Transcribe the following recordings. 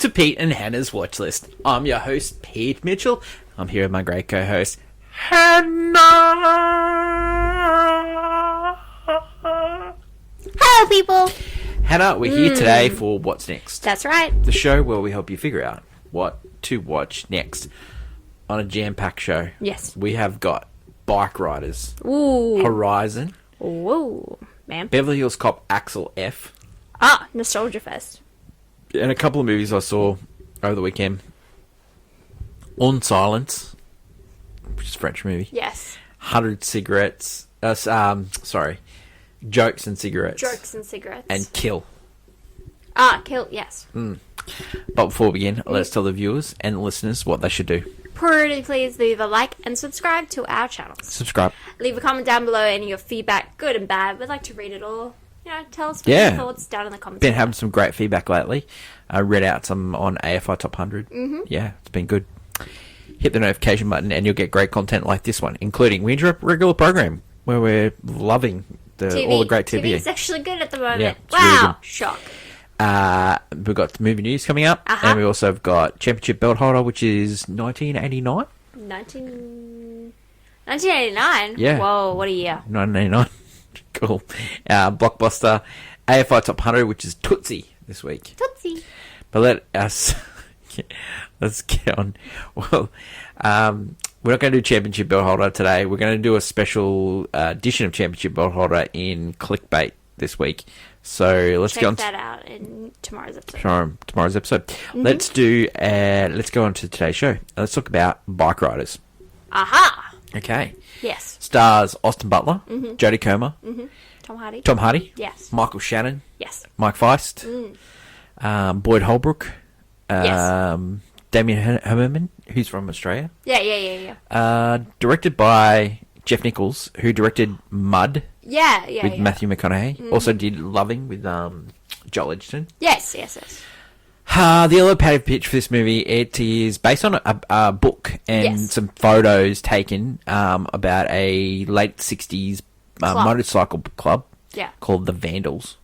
to Pete and Hannah's Watch List. I'm your host, Pete Mitchell. I'm here with my great co-host, Hannah. Hello, people. Hannah, we're here today for What's Next. That's right. The show where we help you figure out what to watch next on a jam-packed show. Yes. We have got Bikeriders, Ooh. Horizon, Whoa, man. Beverly Hills Cop Axel F, Nostalgia Fest. and a couple of movies I saw over the weekend. On Silence, which is a French movie. Yes. 100 Cigarettes. Jokes and Cigarettes. Jokes and cigarettes. And Kill. Kill, yes. But before we begin, let's tell the viewers and listeners what they should do. Pretty please leave a like and subscribe to our channels. Subscribe. Leave a comment down below, any of your feedback, good and bad. We'd like to read it all. You know, tell us what your thoughts down in the comments. Been having some great feedback lately. I read out some on AFI Top 100. Yeah, it's been good. Hit the notification button and you'll get great content like this one, including we interrupt regular program where we're loving all the great TV. It's actually good at the moment. Yeah, wow, really shock. We've got movie news coming up, and we also have got Championship Belt Holder, which is 1989. 1989? Yeah. Whoa, what a year. 1989. Cool. Blockbuster AFI Top 100, which is Tootsie this week. Tootsie. But let's get on. Well, we're not going to do Championship Belt Holder today. We're going to do a special edition of Championship Belt Holder in clickbait this week. So let's check that out in tomorrow's episode. Tomorrow's episode. Let's go on to today's show. Let's talk about Bikeriders. Aha. Okay. Yes. Stars Austin Butler, Jodie Comer, Tom Hardy. Yes. Michael Shannon. Yes. Mike Feist. Boyd Holbrook. Yes. Damien Herman, who's from Australia. Yeah. Directed by Jeff Nichols, who directed Mud. With Matthew McConaughey. Also did Loving with Joel Edgerton. Yes. The elevator pitch for this movie, it is based on a book and some photos taken about a late 60s motorcycle club called the Vandals.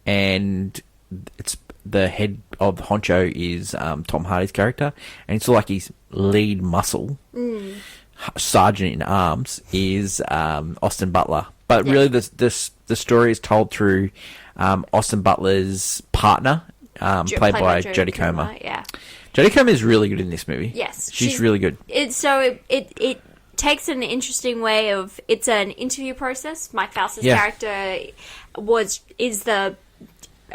And it's the head of the honcho is Tom Hardy's character, and it's like his lead muscle, sergeant in arms, is Austin Butler. But really, the story is told through Austin Butler's partner, played by Jodie Comer. Yeah, Jodie Comer is really good in this movie. Yes, she's really good. It takes an interesting way of it's an interview process. Mike Faust's character is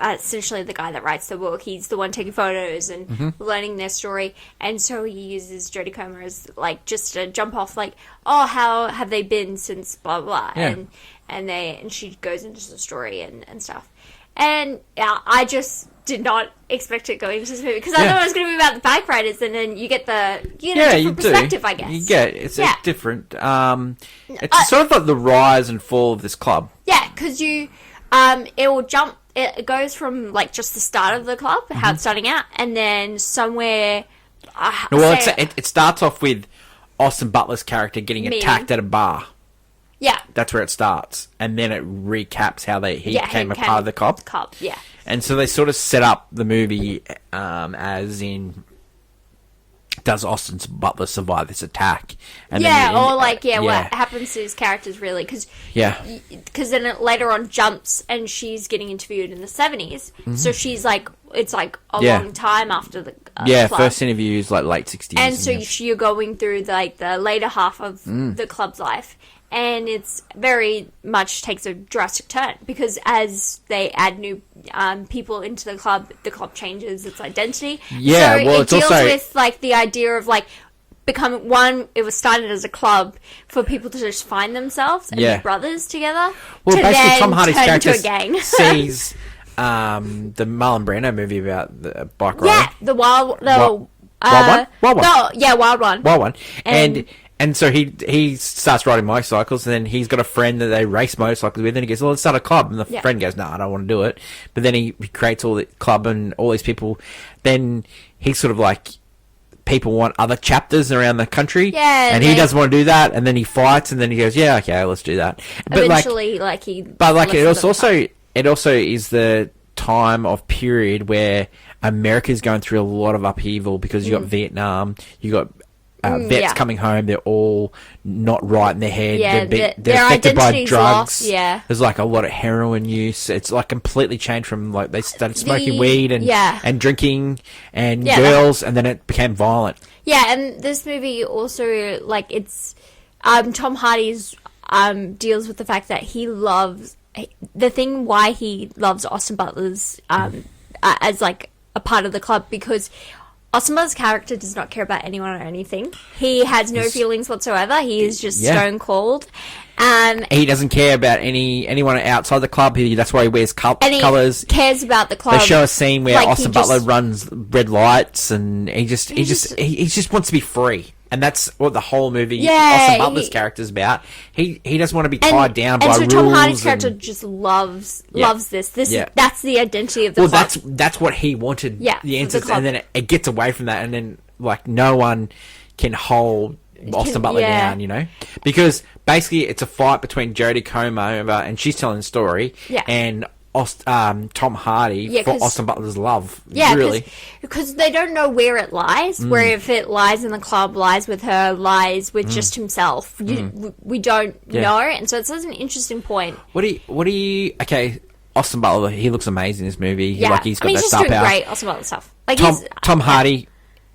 essentially the guy that writes the book. He's the one taking photos and learning their story, and so he uses Jodie Comer as like just a jump off, like, oh, how have they been since blah blah, and she goes into the story and stuff, and I just did not expect it going into this movie because I thought it was going to be about the bike riders, and then you get different perspective, I guess. You get it's different. It's sort of like the rise and fall of this club. Yeah, because it will jump. It goes from like just the start of the club, how it's starting out, and then somewhere. It starts off with Austin Butler's character getting attacked at a bar. Yeah, that's where it starts, and then it recaps how he became a part of the club. Yeah, and so they sort of set up the movie as in. Does Austin Butler survive this attack? And what happens to his characters really? Because then it later on jumps and she's getting interviewed in the 70s. So she's like, it's like a long time after the club. First interview is like late 60s. And so you're going through like the later half of the club's life. And it's very much takes a drastic turn because as they add new people into the club changes its identity. Yeah, so it deals with like the idea of like becoming one. It was started as a club for people to just find themselves and be brothers together. Well, to basically, then Tom Hardy's turn character into a gang. sees the Marlon Brando movie about the bike rider. Yeah, the wild one. No, Wild One. Wild One. And so he starts riding motorcycles, and then he's got a friend that they race motorcycles with, and he goes, well, let's start a club. And the friend goes, no, I don't want to do it. But then he creates all the club and all these people. Then he's sort of like, people want other chapters around the country. Yeah. And he doesn't want to do that, and then he fights, and then he goes, yeah, okay, let's do that. But eventually, it also is the time of period where America's going through a lot of upheaval because you got Vietnam, you got vets coming home. They're all not right in their head. Yeah, they're affected by drugs. Lost, yeah. There's like a lot of heroin use. It's like completely changed from like they started smoking weed and drinking and girls, and then it became violent. Yeah, and this movie also, like, it's Tom Hardy's deals with the fact that he loves the thing why he loves Austin Butler's as like a part of the club, because Austin Butler's character does not care about anyone or anything. He has no feelings whatsoever. He is just stone cold. He doesn't care about anyone outside the club. That's why he wears colours. He cares about the club. They show a scene where like Austin Butler runs red lights, and he just wants to be free. And that's what the whole movie, Austin Butler's character is about. He doesn't want to be tied down by rules. And so Tom Hardy's character just loves this. That's the identity of the club. That's what he wanted. Yeah, the answer, and then it gets away from that, and then like no one can hold Austin Butler down, you know, because basically it's a fight between Jodie Comer and she's telling the story, and Tom Hardy for Austin Butler's love. Yeah, really, because they don't know where it lies. Where if it lies in the club, lies with her, lies with just himself. We don't know, and so it's an interesting point. What do you? Okay, Austin Butler, he looks amazing in this movie. Yeah, he's got that he's star just doing power. great Austin Butler stuff. Like Tom Hardy,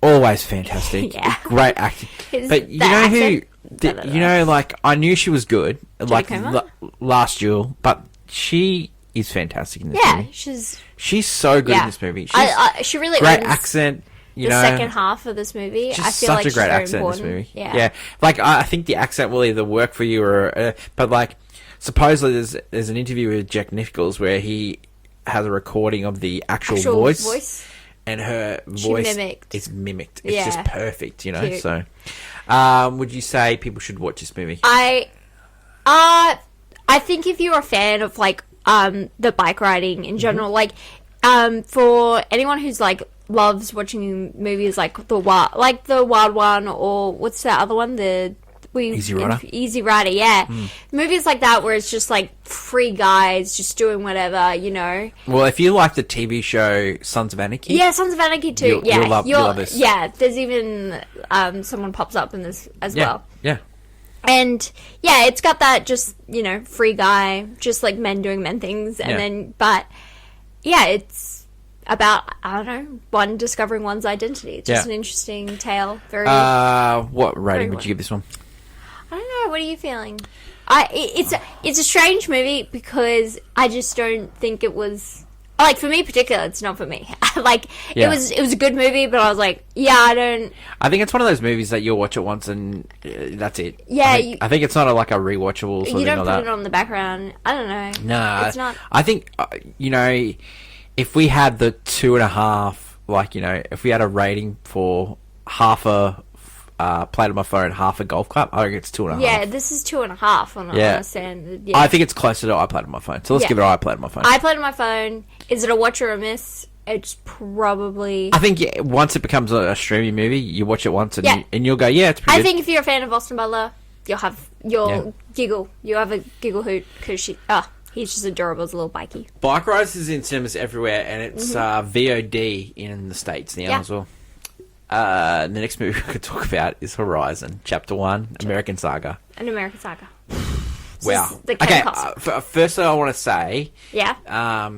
always fantastic. Great acting. But you know who? You know, like I knew she was good, like last year, but she is fantastic in this movie. She's so good in this movie. She really great accent. The second half of this movie, I feel like such a great accent in this movie. Yeah. Like I think the accent will either work for you or, but like supposedly there's an interview with Jack Nichols where he has a recording of the actual voice, and her voice is mimicked. It's just perfect, you know. Cute. So, would you say people should watch this movie? I think if you're a fan of like the bike riding in general, like for anyone who's like loves watching movies like the Wild One, or what's that other one, Easy Rider, movies like that where it's just like free guys just doing whatever, you know. Well, if you like the TV show Sons of Anarchy, Sons of Anarchy too, you'll love this. Yeah, there's even someone pops up in this as well. Yeah. And it's got that just, you know, free guy, just like men doing men things, and then, but it's about, I don't know, one discovering one's identity. It's just an interesting tale. Very. What rating would you give this one? I don't know. What are you feeling? It's a strange movie because I just don't think it was. Like, for me, particularly, it's not for me. It was a good movie, but I was like, I don't... I think it's one of those movies that you'll watch it once and that's it. Yeah. I think it's not like a rewatchable sort of thing. You don't put it on the background. I don't know. No. It's not... I think, you know, if we had the 2.5, like, you know, if we had a rating for half a played on my phone, half a golf club, I think it's 2.5. Yeah, this is 2.5 on a standard. Yeah. I think it's closer to I played on my phone. So let's give it I played on my phone. I played on my phone. Is it a watch or a miss? It's probably... I think once it becomes a streaming movie, you watch it once and you'll go, it's pretty good. I think if you're a fan of Austin Butler, you'll giggle. You'll have a giggle hoot because he's just adorable as a little bikey. Bikeriders is in cinemas everywhere, and it's VOD in the States now as well. The next movie we could talk about is Horizon, Chapter 1, American Saga. An American Saga. Wow. Okay, firstly I want to say... Yeah?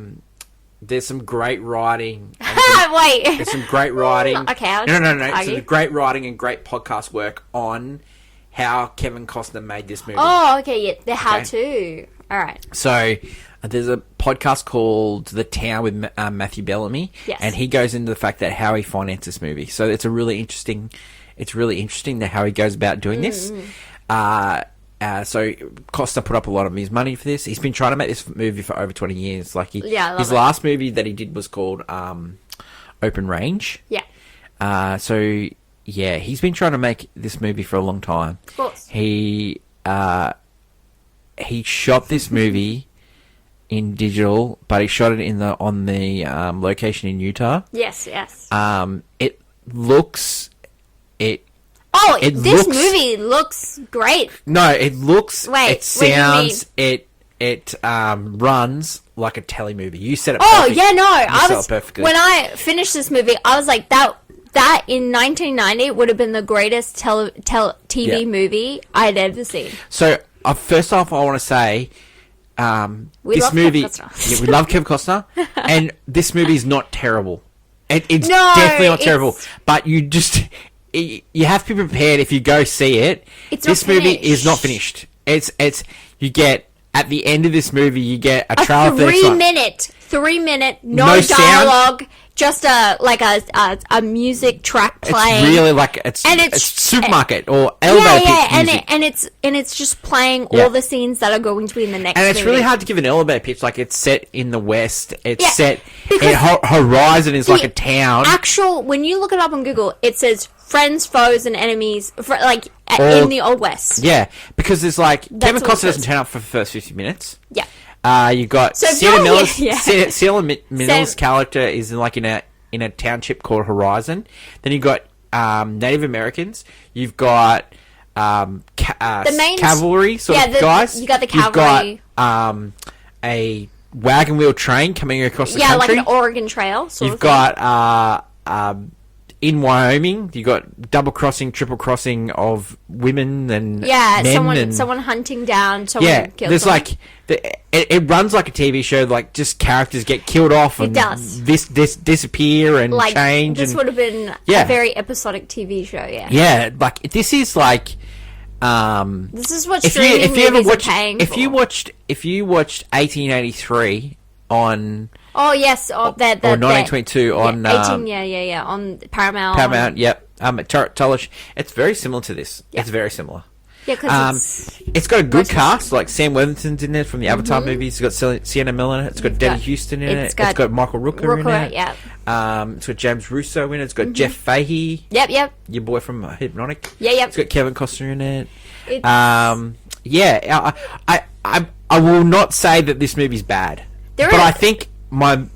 There's some great writing. Wait. There's some great writing. Okay, No. Some great writing and great podcast work on how Kevin Costner made this movie. Oh, okay, yeah. The how-to. All right. So... there's a podcast called The Town with Matthew Bellamy, and he goes into the fact that how he financed this movie. So it's really interesting that how he goes about doing this. So Costa put up a lot of his money for this. He's been trying to make this movie for over 20 years. Like his last movie that he did was called Open Range. Yeah. So he's been trying to make this movie for a long time. Of course. He shot this movie in digital, but he shot it on the location in Utah. Yes. It looks. This movie looks great. No, it looks. Wait, it sounds. It runs like a telly movie. You said it. Oh perfect. yeah, no, You said it perfectly. when I finished this movie, I was like that in 1990 would have been the greatest TV movie I'd ever seen. So first off, I want to say. We this love movie, Kevin Costner. we love Kevin Costner, and this movie is not terrible. It's No, definitely not it's- terrible, but you have to be prepared if you go see it. It's This not movie finished. is not finished. It's you get at the end of this movie, you get a A trailer for the next one. 3 minute, no No sound. dialogue, just a music track playing. It's really like it's supermarket or elevator pitch music. and it's just playing Yeah. all the scenes that are going to be in the next. And it's movie. really hard to give an elevator pitch. Like, it's set in the West. It's Yeah, set... because Horizon is like the a town. When you look it up on Google, it says friends, foes, and enemies, All- in the Old West. Yeah, because there's like... Kevin what it Costner doesn't says. turn up for the first 50 minutes. Yeah. You've got So if Sienna you're- Miller's... yeah. Miller's character is in a township called Horizon. Then you've got Native Americans. You've got... The main cavalry sort of guys. You got the cavalry. You've got a wagon wheel train coming across the Yeah, country. like an Oregon Trail. You've got in Wyoming, you got double crossing, triple crossing of women and men someone hunting down someone. yeah. Killed There's someone. it runs like a TV show. Like, just characters get killed off and does. this disappear and like change. this and, would have been Yeah. a very episodic TV show. Yeah. yeah, like this is like. This is what If you streaming ever movies watched are paying if for. you watched 1883 on Oh yes, or 1922 on 18, on Paramount. Paramount, yep. Tolish. It's very similar to this. Yeah. It's very similar. Yeah, because It's got a good cast, like Sam Worthington's in it from the Avatar movies. It's got Sienna Miller in it. It's got Debbie Houston in it. It's got Michael Rooker in it. Yeah. It's got James Russo in it. It's got Jeff Fahey, Yep. your boy from Hypnotic. Yeah. It's got Kevin Costner in it. It's, Yeah, I will not say that this movie's bad, but I think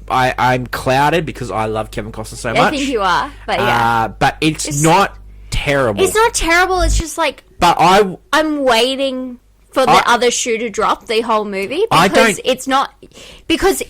I'm clouded because I love Kevin Costner so much. I think you are, but yeah, but it's not terrible. it's not terrible. It's just like But I'm waiting for the other shoe to drop the whole movie because it's not because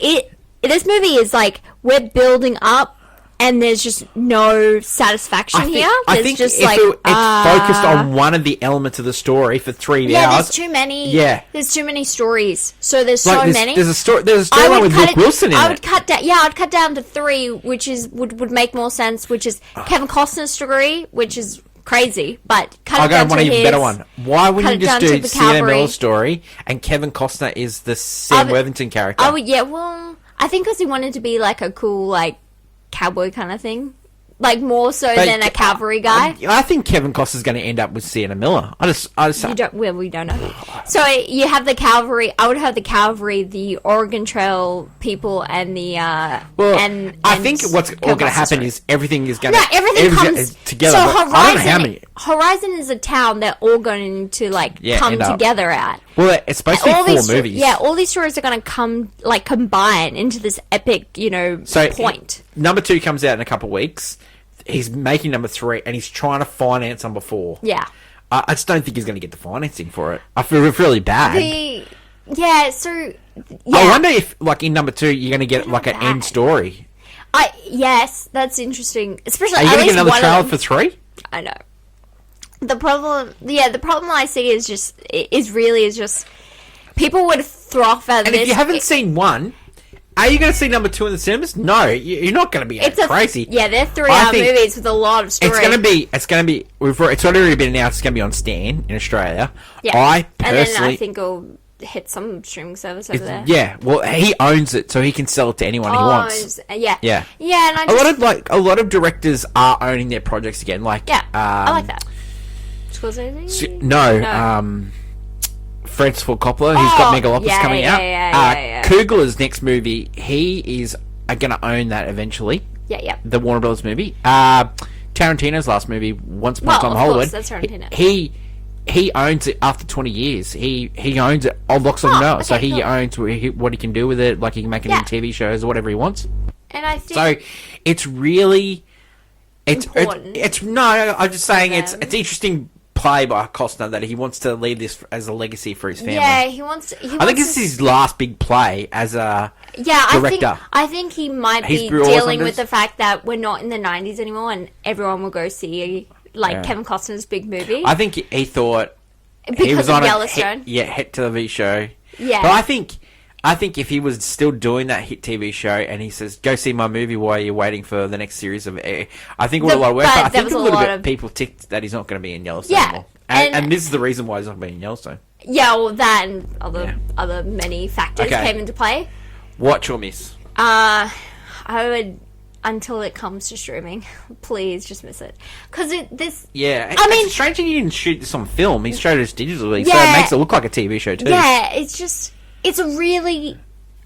this movie is like we're building up and there's just no satisfaction here. I There's think just if like it's focused on one of the elements of the story for 3 yeah, hours. there's too many. Yeah. There's too many stories. So there's Like, so many. There's a storyline with Luke Wilson in I it. would cut down. Yeah, I'd cut down to 3, which is would make more sense. Which is Kevin Costner's story, which is crazy, but cut I'll it go down one to even his. better one. Why wouldn't you cut just it down do to the Sienna cavalry. Miller's story and Kevin Costner is the Sam Worthington character? I would. Yeah, well, I think because he wanted to be like a cool like cowboy kind of thing. Like more so than a cavalry guy. I think Kevin Costner's going to end up with Sienna Miller. I just We don't know. So you have the cavalry. I would have the cavalry, the Oregon Trail people, and the I think what's all going to happen is everything is going to everything comes together. So but I don't know how many. Horizon is a town they're all going to come end up. together at. Well, it's supposed to be 4 movies. Yeah, all these stories are going to combine into this epic, point. Number 2 comes out in a couple of weeks. He's making number 3, and he's trying to finance number 4. Yeah. I just don't think he's going to get the financing for it. I feel really bad. I wonder if, like, in number 2, you're going to get, like, an end story. Yes, that's interesting. Especially, Are you going to get another trailer for 3? I know. The problem I see is just people would throw off at And this. if you haven't seen 1, are you going to see number 2 in the cinemas? No, you're not going to be crazy. Yeah, they're 3-hour movies with a lot of story. It's already been announced it's going to be on Stan in Australia. Yeah. And then I think it'll hit some streaming service over there. Yeah, well, he owns it, so he can sell it to anyone he wants. Yeah. Yeah. Yeah, and a lot of directors are owning their projects again. Like, I like that. Scorsese? No. Francis Ford Coppola, who's got Megalopolis coming out. Coogler's next movie, he is going to own that eventually. Yeah. The Warner Bros. Movie. Tarantino's last movie, Once Upon a Time in Hollywood. That's Tarantino. He owns it after 20 years. He owns it. Locks on no. So he owns what he can do with it. Like, he can make it into TV shows or whatever he wants. And I think so. It's really important. I'm just saying it's interesting play by Costner that he wants to leave this as a legacy for his family. Yeah, he wants. I think this is his last big play as a director. I think he might be dealing with the fact that we're not in the 90s anymore, and everyone will go see Kevin Costner's big movie. I think he thought because he was on Yellowstone. hit TV show. Yeah, but I think if he was still doing that hit TV show and he says, go see my movie while you're waiting for the next series of air, I think it would have a lot of work. But I think a little bit of people ticked that he's not going to be in Yellowstone anymore. And this is the reason why he's not going to be in Yellowstone. Yeah, well, that and other many factors came into play. Watch or miss? I would, until it comes to streaming, please just miss it. Because it's strange that he didn't shoot this on film. He showed it digitally, so it makes it look like a TV show too. Yeah, it's a really,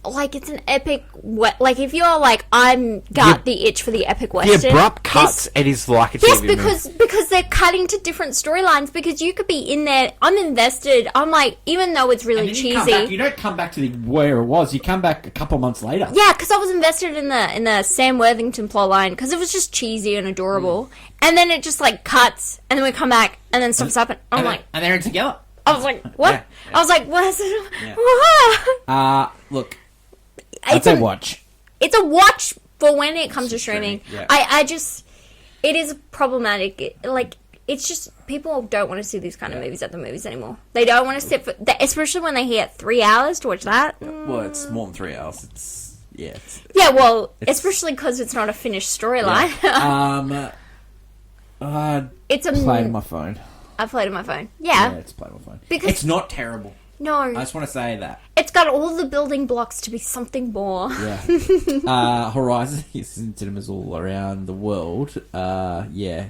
it's an epic, if you're got the itch for the epic western. The abrupt cuts, it is like a TV movie. Because they're cutting to different storylines, because you could be in there, I'm invested, I'm like, even though it's really cheesy. You don't come back to where it was, you come back a couple months later. Yeah, because I was invested in the Sam Worthington plotline, because it was just cheesy and adorable. And then it just, cuts, and then we come back, and then stuff's up, and I'm like... And they're together. I was like, what? Yeah. I was like, what is it? Yeah. Look, it's a watch. It's a watch for when it comes to streaming. Yeah. It is problematic. It's just, people don't want to see these kind of movies at the movies anymore. They don't want to sit for, especially when they hit 3 hours to watch that. Well, it's more than 3 hours. Especially because it's not a finished storyline. It's played on my phone. I played on my phone. Yeah, it's played on my phone. Because it's not terrible. No. I just want to say that. It's got all the building blocks to be something more. Yeah. Horizon is in cinemas all around the world. Yeah.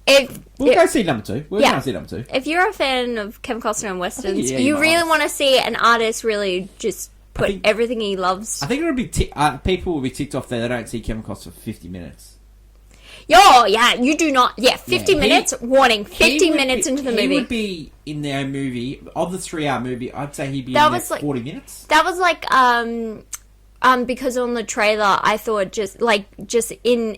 We'll go see number 2. We're going to see number 2. If you're a fan of Kevin Costner and Westerns, you really want to see an artist really just put everything he loves. I think it would be... people will be ticked off there. They don't see Kevin Costner for 50 minutes. Oh, yeah, you do not... Yeah, 50 minutes, warning, 50 minutes into the movie. He would be in their movie, of the 3-hour movie, I'd say he'd be in there 40 minutes. That was because on the trailer, I thought just in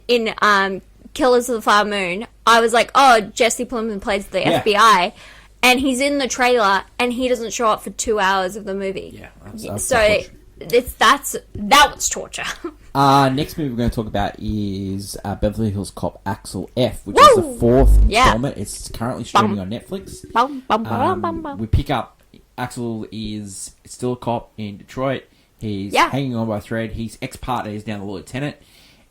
Killers of the Flower Moon, I was like, oh, Jesse Plemons plays the FBI, and he's in the trailer, and he doesn't show up for 2 hours of the movie. Yeah, that was torture. Next movie we're going to talk about is Beverly Hills Cop Axel F, which is the 4th installment. It's currently streaming on Netflix. We pick up Axel is still a cop in Detroit. He's hanging on by a thread. His ex-partner is now the lieutenant,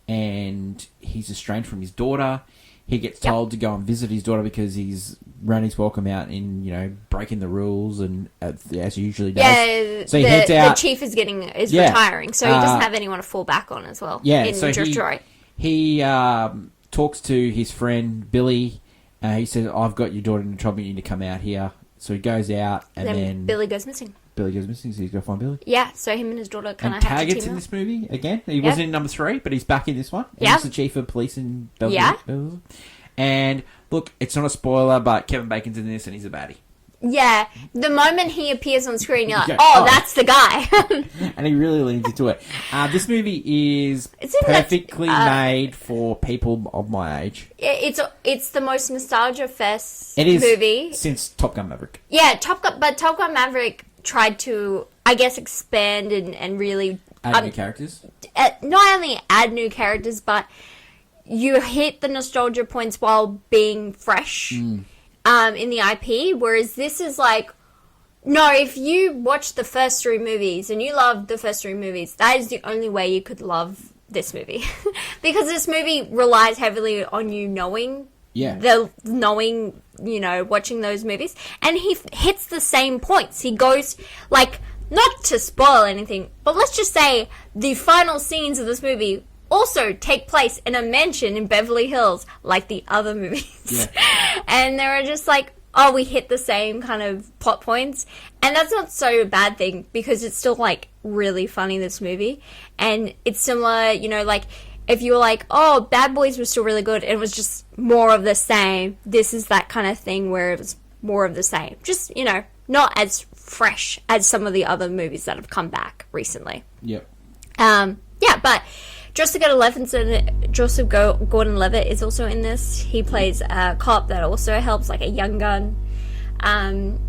and he's estranged from his daughter. He gets told to go and visit his daughter because he's run his welcome out in, breaking the rules, and as he usually does. Yeah, so he heads out. The chief is retiring, so he doesn't have anyone to fall back on as well. Yeah, in Detroit. He talks to his friend Billy. He says, "I've got your daughter in trouble. You need to come out here." So he goes out, and then Billy goes missing. So he's got to find Billy. Yeah, so him and his daughter kind of have to team up. Taggart's in this movie again. He wasn't in number 3, but he's back in this one. And he's the chief of police in Beverly. And look, it's not a spoiler, but Kevin Bacon's in this, and he's a baddie. Yeah, the moment he appears on screen, you're like, oh, that's the guy. And he really leans into it. This movie is perfectly made for people of my age. It's the most nostalgia fest movie since Top Gun Maverick. Yeah, Top Gun Maverick tried to, I guess, expand and really... Add new characters? Not only add new characters, but you hit the nostalgia points while being fresh in the IP, whereas this is like... No, if you watch the first 3 movies and you love the first 3 movies, that is the only way you could love this movie. Because this movie relies heavily on you knowing... watching those movies. And he hits the same points. He goes, not to spoil anything, but let's just say the final scenes of this movie also take place in a mansion in Beverly Hills, like the other movies. Yeah. And they were just we hit the same kind of plot points. And that's not so a bad thing, because it's still, really funny, this movie. And it's similar, if you were like, oh, Bad Boys was still really good, and it was just more of the same, this is that kind of thing where it was more of the same. Just, not as fresh as some of the other movies that have come back recently. Yep. But Joseph Gordon-Levitt is also in this. He plays a cop that also helps, like a young gun.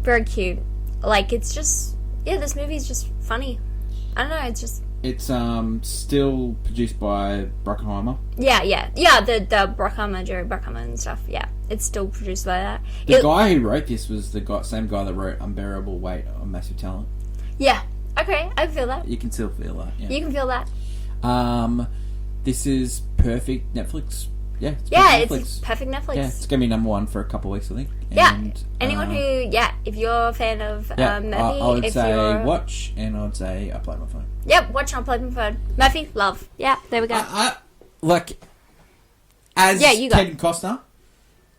Very cute. Like, it's just, this movie is just funny. I don't know, it's just... It's still produced by Bruckheimer. Yeah, the Bruckheimer, Jerry Bruckheimer and stuff, yeah. It's still produced by that. The guy who wrote this was the same guy that wrote Unbearable Weight of Massive Talent. Yeah, okay, I feel that. You can still feel that, yeah. You can feel that. This is perfect Netflix. Yeah, it's perfect Netflix. Yeah, it's going to be number one for a couple of weeks, I think. Yeah, and, anyone who, if you're a fan of Murphy... I would say watch, and I would say I play my phone. Yep, watch and I play my phone. Murphy, love. Yeah, there we go. Kevin Costner,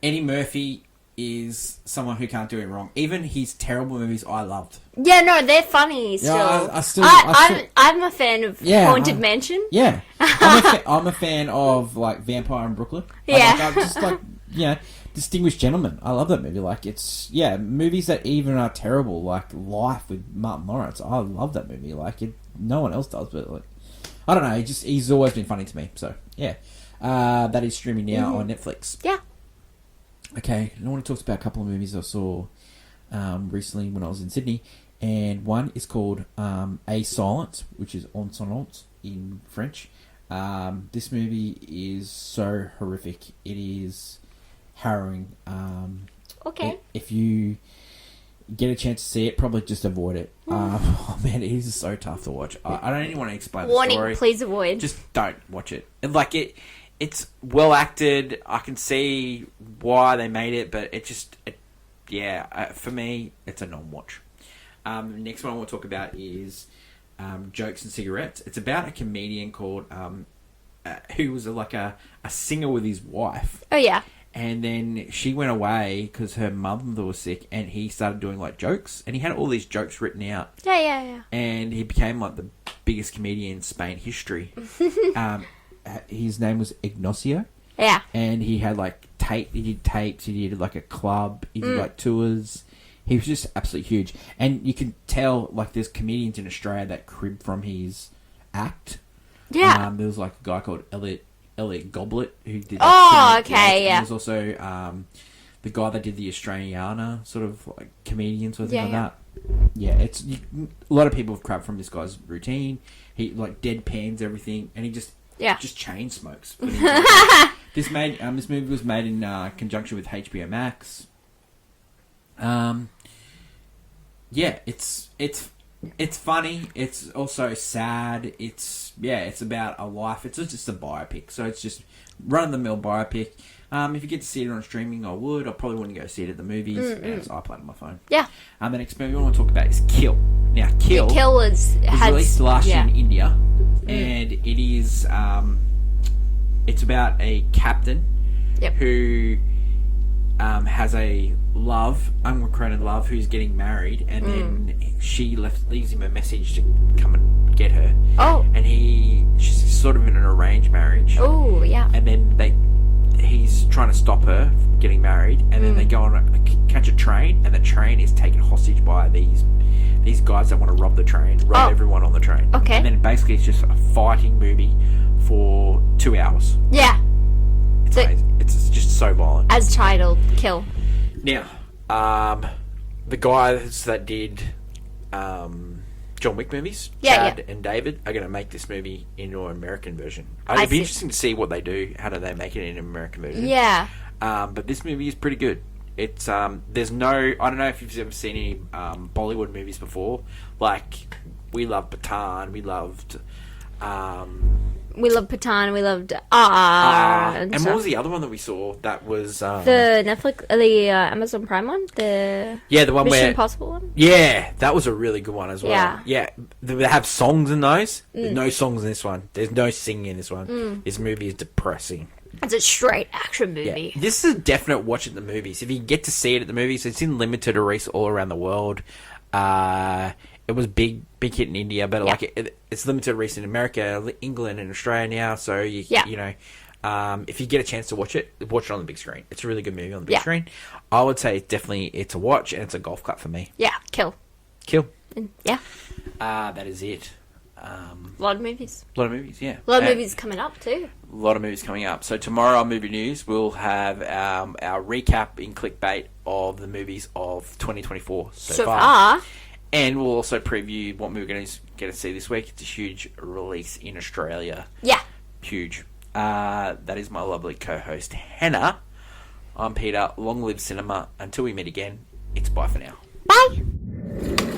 Eddie Murphy is someone who can't do it wrong. Even his terrible movies I loved. Yeah, no, they're funny still. Yeah, I'm a fan of Haunted Mansion. Yeah. I'm a fan of, like, Vampire in Brooklyn. I'm just, like, Distinguished Gentleman. I love that movie. Like, it's, movies that even are terrible, like Life with Martin Lawrence. I love that movie. Like, no one else does, but, like, I don't know. He's always been funny to me. So, yeah. That is streaming now on Netflix. Yeah. Okay, I want to talk about a couple of movies I saw recently when I was in Sydney, and one is called A Silence, which is En Silence in French. This movie is so horrific. It is harrowing. Okay. If you get a chance to see it, probably just avoid it. Oh man, it is so tough to watch. I don't even want to explain the story. Warning, please avoid. Just don't watch it. And like it's well acted. I can see why they made it, but for me, it's a non-watch. Next one I want to talk about is Jokes and Cigarettes. It's about a comedian called who was a singer with his wife. Oh yeah. And then she went away because her mother was sick, and he started doing like jokes, and he had all these jokes written out. Yeah. And he became like the biggest comedian in Spain history. His name was Ignacio. Yeah. And he had like he did tapes, he did like a club, he did like tours. He was just absolutely huge. And you can tell like there's comedians in Australia that crib from his act. Yeah. There was like a guy called Elliot Goblet who did okay, yeah. And there's also the guy that did the Australiana sort of like comedian sort of thing like that. Yeah, a lot of people have crapped from this guy's routine. He like deadpans everything, and he just chain smokes. This movie was made in conjunction with HBO Max. It's funny. It's also sad. It's about a life. It's just a biopic, so it's just run-of-the-mill biopic. If you get to see it on streaming, I would. I probably wouldn't go see it at the movies. So I play it on my phone. Yeah. The next movie I want to talk about is Kill. Now, Kill was released last year in India, and it is it's about a captain who has a unrequited love, who's getting married, and then she leaves him a message to come and get her. Oh. And she's sort of in an arranged marriage. Oh, yeah. And then he's trying to stop her from getting married, and then they go on catch a train, and the train is taken hostage by these guys that want to rob the train, everyone on the train. Okay. And then basically it's just a fighting movie for 2 hours. Yeah. It's amazing. It's just so violent. As titled, Kill. Now, the guys that did John Wick movies, Chad and David, are going to make this movie into an American version. It'd be interesting to see what they do. How do they make it in an American version? Yeah. But this movie is pretty good. It's there's no. I don't know if you've ever seen any Bollywood movies before. Like we loved Patan. We loved. We loved Patan. We loved and what was the other one that we saw? That was the Netflix, the Amazon Prime one. The one Mission where Impossible one. Yeah, that was a really good one as well. Yeah, they have songs in those. There's no songs in this one. There's no singing in this one. This movie is depressing. It's a straight action movie. Yeah. This is a definite watch at the movies. If you get to see it at the movies, it's in limited release all around the world. It was big hit in India, but it's limited release in America, England, and Australia now. So if you get a chance to watch it on the big screen. It's a really good movie on the big screen. I would say it's a watch, and it's a golf clap for me. Yeah, Kill. Kill. Yeah. That is it. A lot of movies. A lot of movies, yeah. A lot of movies coming up, too. A lot of movies coming up. So tomorrow on Movie News, we'll have our recap in clickbait of the movies of 2024 so far. And we'll also preview what movie we're going to get to see this week. It's a huge release in Australia. Yeah. Huge. That is my lovely co-host, Hannah. I'm Peter. Long live cinema. Until we meet again, it's bye for now. Bye.